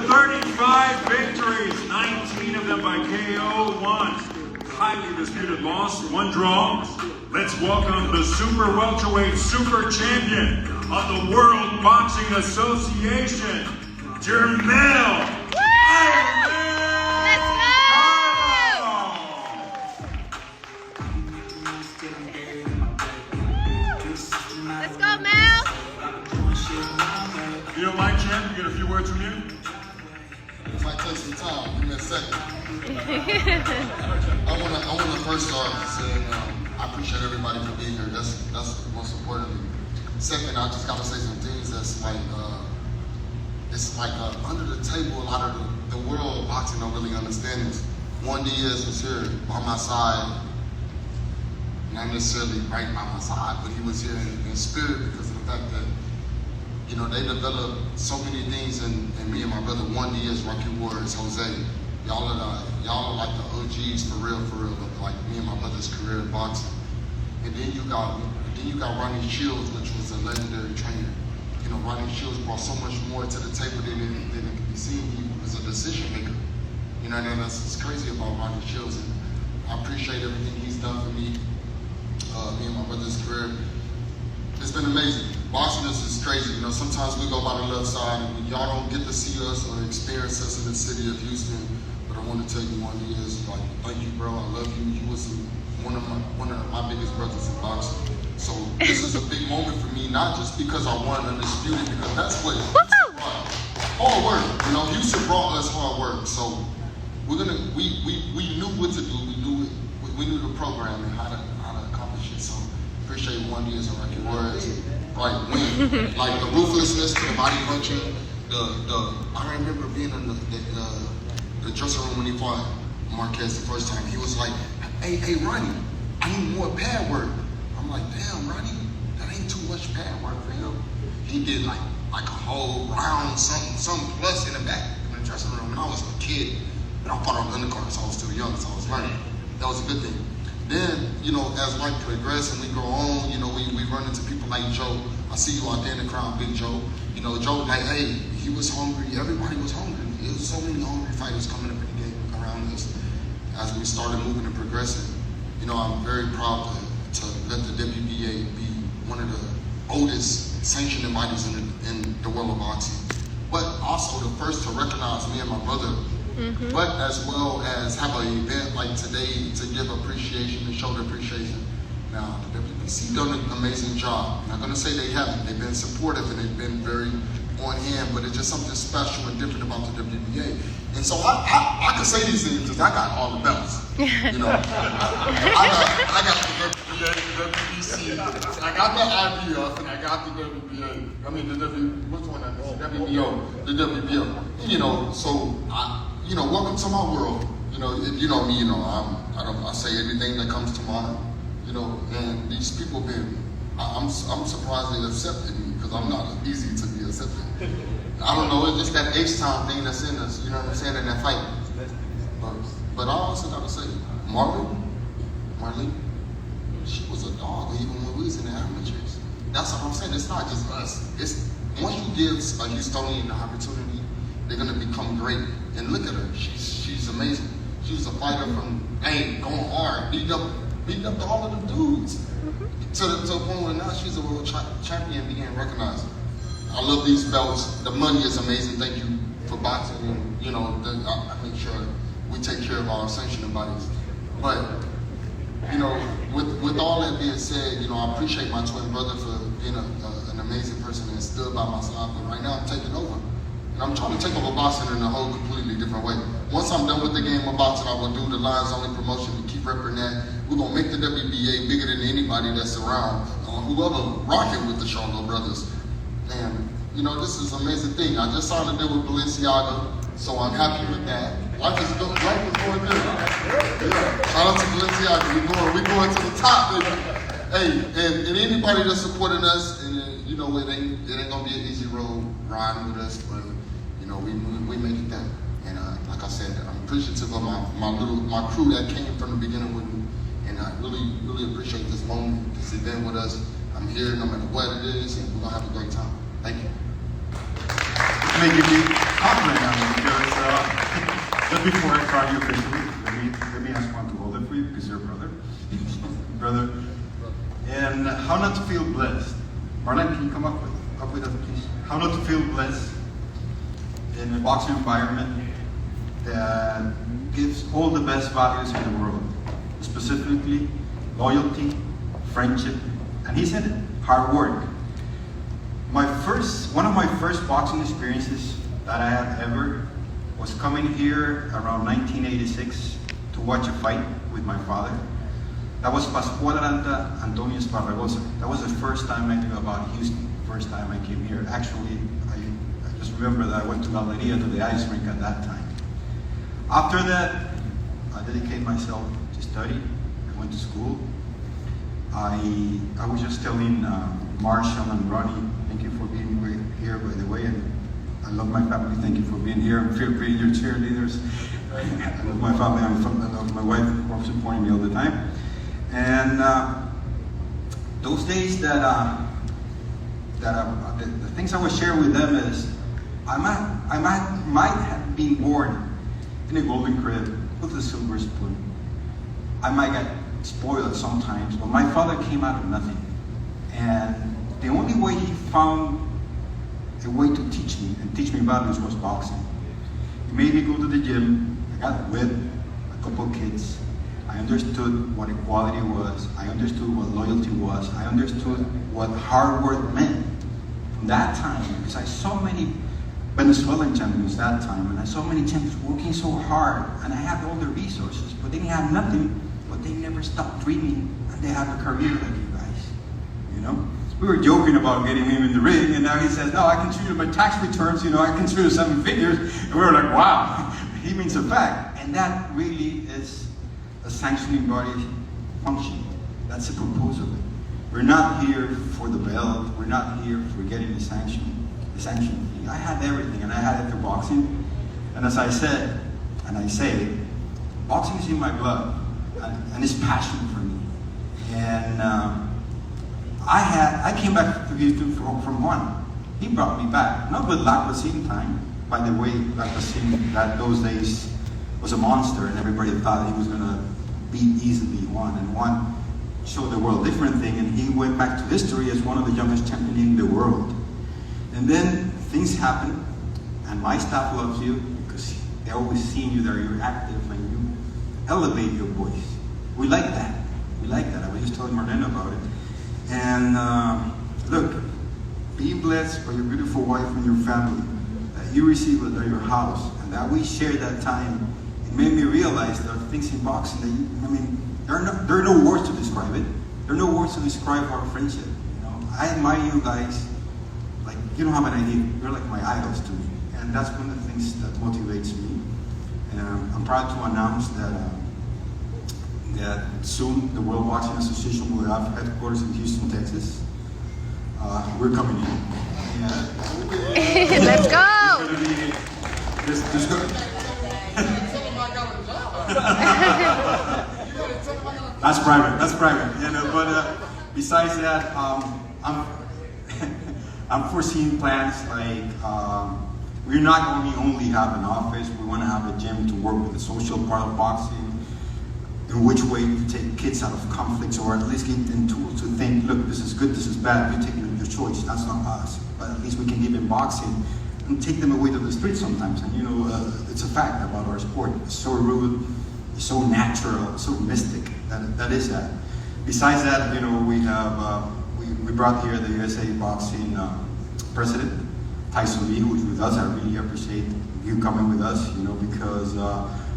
35 victories, 19 of them by KO, 1 highly disputed loss, 1 draw. Let's welcome the super welterweight super champion of the World Boxing Association, Jermell. Let's go, Mel. You don't mind, champ? You get a few words from you? It might take some time. Give me a second. I want to first start saying I appreciate everybody for being here. That's most importantly. Second, I just gotta say some things that's like under the table. A lot of the world of boxing don't really understand this. Juan Diaz was here by my side, not necessarily right by my side, but he was here in spirit because of the fact that they developed so many things in me and my brother Juan Diaz, Rocky Warriors, Jose. Y'all are like the OGs for real, of like me and my brother's career in boxing. And then you got Ronnie Shields, which was a legendary trainer. Ronnie Shields brought so much more to the table than it could be seen. He was a decision maker. And that's what's crazy about Ronnie Shields. And I appreciate everything he's done for me and my brother's career. It's been amazing. Boxing is crazy. Sometimes we go by the left side and y'all don't get to see us or experience us in the city of Houston. But I want to tell you one is thank you, bro. I love you. You was one of my biggest brothers in boxing. So this is a big moment for me, not just because I won Undisputed, because that's what hard work. Houston brought us hard work. So we knew what to do. We knew the program and how to accomplish it. So appreciate Juan Diaz and Rocky Warriors. Win. Like the ruthlessness, the body punching, I remember being in the dressing room when he fought Marquez the first time. He was like, hey Ronnie, I need more pad work. I'm like, damn Ronnie, that ain't too much pad work for him. He did like a whole round, something plus in the back in the dressing room, and I was a kid. But I fought on the undercard, so I was still young, so I was learning. That was a good thing. Then, as life progresses and we grow on, we run into people like Joe. I see you out there in the crowd, Big Joe. Joe, he was hungry. Everybody was hungry. There was so many hungry fighters coming up in the game around us as we started moving and progressing. I'm very proud to let the WBA be one of the oldest sanctioning bodies in the world of boxing. But also the first to recognize me and my brother. But as well as have an event like today to give appreciation and show the appreciation. Now, the WBC done an amazing job. I'm not going to say they haven't. They've been supportive and they've been very on hand, but it's just something special and different about the WBA. And so I can say these things because I got all the belts. I got the WBC, I got the IBF, and I got the WBA. I mean, which one? WBO, the WBO. So welcome to my world. If you know me, I say everything that comes to mind. And these people I'm surprised they accepted me because I'm not easy to be accepted. I don't know, it's just that H-Town thing that's in us, you know what I'm saying, in that fight. But I also gotta say, Marlene, she was a dog even when we was in the amateurs. That's what I'm saying, it's not just us. It's once you give a Houstonian the opportunity, they're gonna become great. And look at her, she's amazing. She was a fighter from, going hard, beat up all of the dudes. To the point where now she's a world champion being recognized. I love these belts. The money is amazing. Thank you for boxing. And, I make sure we take care of our sanctioning bodies. But, with all that being said, I appreciate my twin brother for being an amazing person and stood by my side. But right now I'm taking over. And I'm trying to take over boxing in a whole completely different way. Once I'm done with the game of boxing, I will do the Lions Only promotion and keep repping that. We're going to make the WBA bigger than anybody that's around, whoever rocking with the Charlo brothers. And, this is an amazing thing. I just signed a deal with Balenciaga, so I'm happy with that. Life is going good. Yeah. Shout out to Balenciaga. We're going to the top, baby. Hey, and anybody that's supporting us, and it ain't going to be an easy road riding with us, but, we make it there. And like I said, I'm appreciative of my crew that came from the beginning with me. And I really, really appreciate this moment, this event with us. I'm here no matter what it is, and we're going to have a great time. Thank you. Thank you, Pete. compliment because just before I try you officially, let me ask one to hold it for you because you're a brother. Brother. And how not to feel blessed. Marlon, can you come up with us, please? How not to feel blessed in a boxing environment that gives all the best values in the world, specifically loyalty, friendship, and he said it, hard work. One of my first boxing experiences that I have ever was coming here around 1986 to watch a fight with my father. That was Pascual Antonio Esparragosa. That was the first time I knew about Houston, first time I came here. Actually, I just remember that I went to Galleria to the ice rink at that time. After that, I dedicated myself to study. I went to school. I was just telling Marshall and Ronnie, thank you for being here, by the way, and I love my family. Thank you for being here. Feel free, your cheerleaders. I love my family. I love my wife for supporting me all the time. And those days the things I would share with them is I might have been born in a golden crib with a silver spoon. I might get spoiled sometimes, but my father came out of nothing. And the only way he found a way to teach me and teach me values was boxing. He made me go to the gym. I got with a couple of kids. I understood what equality was. I understood what loyalty was. I understood what hard work meant. From that time, because I saw many Venezuelan champions that time, and I saw many champions working so hard, and I had all the resources, but they had nothing, but they never stopped dreaming, and they have a career like you guys, you know? We were joking about getting him in the ring, and now he says, no, I consider my tax returns, you know, I consider 7 figures, and we were like, wow, he means a fact, and that really is a sanctioning body function. That's the purpose of it. We're not here for the belt, we're not here for getting the sanction fee. I had everything, and I had it through boxing, and as I said, and I say, boxing is in my blood, and it's passion for me, and I came back to Houston from one. He brought me back, not with Lacrosse time. By the way, Lacrosse that those days was a monster, and everybody thought he was gonna beat easily one, and one showed the world a different thing, and he went back to history as one of the youngest champions in the world. And then things happen, and my staff loves you because they always see you there, you're active, and you elevate your voice. We like that. We like that. I was just telling Marlene about it. And look, be blessed by your beautiful wife and your family that you receive at your house, and that we share that time. It made me realize there are things in boxing that there are no words to describe it. There are no words to describe our friendship. You know, I admire you guys. Like, you don't have an idea. You're like my idols to me, and that's one of the things that motivates me. And I'm proud to announce that soon the World Boxing Association will have headquarters in Houston, Texas. We're coming in. Yeah. Let's go. There's gonna That's private. That's private. You know, but besides that, I'm foreseeing plans like we're not going to only have an office. We want to have a gym to work with the social part of boxing. In which way to take kids out of conflicts, or at least give them tools to think, look, this is good, this is bad, you take your choice, that's not us. But at least we can give them boxing and take them away to the streets sometimes. And you know, it's a fact about our sport. It's so rude, it's so natural, it's so mystic. That is that. Besides that, you know, we have, we brought here the USA Boxing president, Tyson Lee, who's with us. I really appreciate you coming with us, you know, because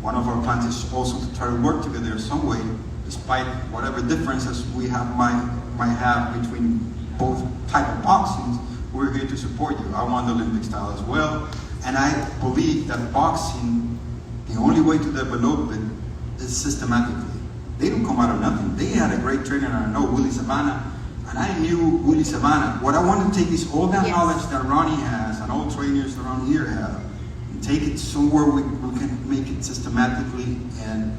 one of our plans is also to try to work together in some way, despite whatever differences we might have between both type of boxings. We're here to support you. I want the Olympic style as well, and I believe that boxing, the only way to develop it is systematically. They don't come out of nothing. They had a great trainer, and I know Willie Savannah, and I knew Willie Savannah. What I want to take is all that knowledge that Ronnie has and all trainers around here have, take it somewhere we can make it systematically and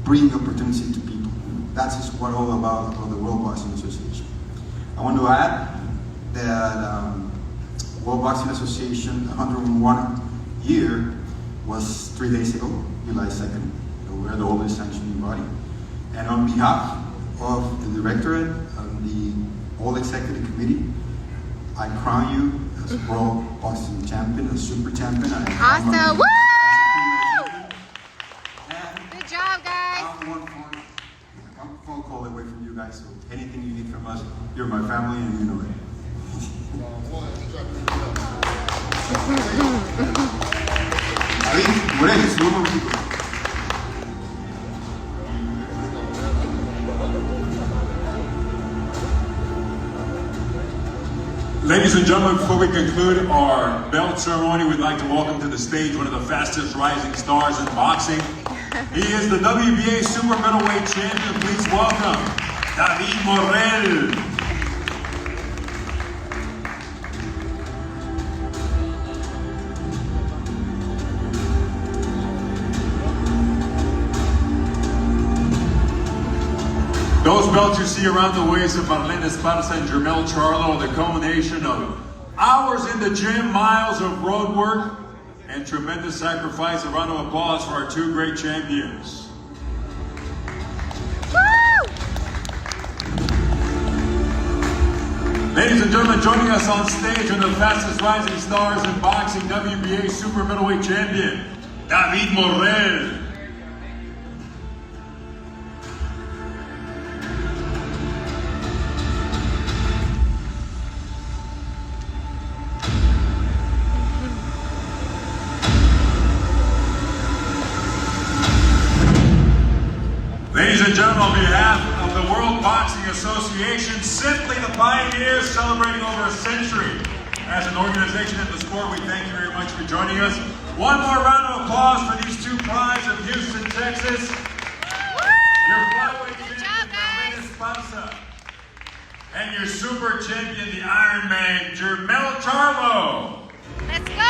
bring opportunity to people. That's just what all about the World Boxing Association. I want to add that World Boxing Association 101 year was 3 days ago, July 2nd. So we're the oldest sanctioning body. And on behalf of the directorate and the All Executive Committee, I crown you as World Boxing Champion, as Super Champion. Awesome. Woo! And Good job, guys. I'm one phone call away from you guys, so anything you need from us, you're my family and you know it. Ahí, Morales, un momentito. Ladies and gentlemen, before we conclude our belt ceremony, we'd like to welcome to the stage one of the fastest rising stars in boxing. He is the WBA Super Middleweight Champion. Please welcome David Morel. Those belts you see around the waist of Marlene Esparza and Jermell Charlo are the culmination of hours in the gym, miles of road work, and tremendous sacrifice. A round of applause for our two great champions. Woo! Ladies and gentlemen, joining us on stage are the fastest rising stars in boxing, WBA Super Middleweight Champion, David Morel. Ladies and gentlemen, on behalf of the World Boxing Association, simply the pioneers celebrating over a century as an organization in the sport, we thank you very much for joining us. One more round of applause for these two prides of Houston, Texas. Your flyweight champion, Marlene Esparza, and your super champion, the Iron Man, Jermell Charlo. Let's go!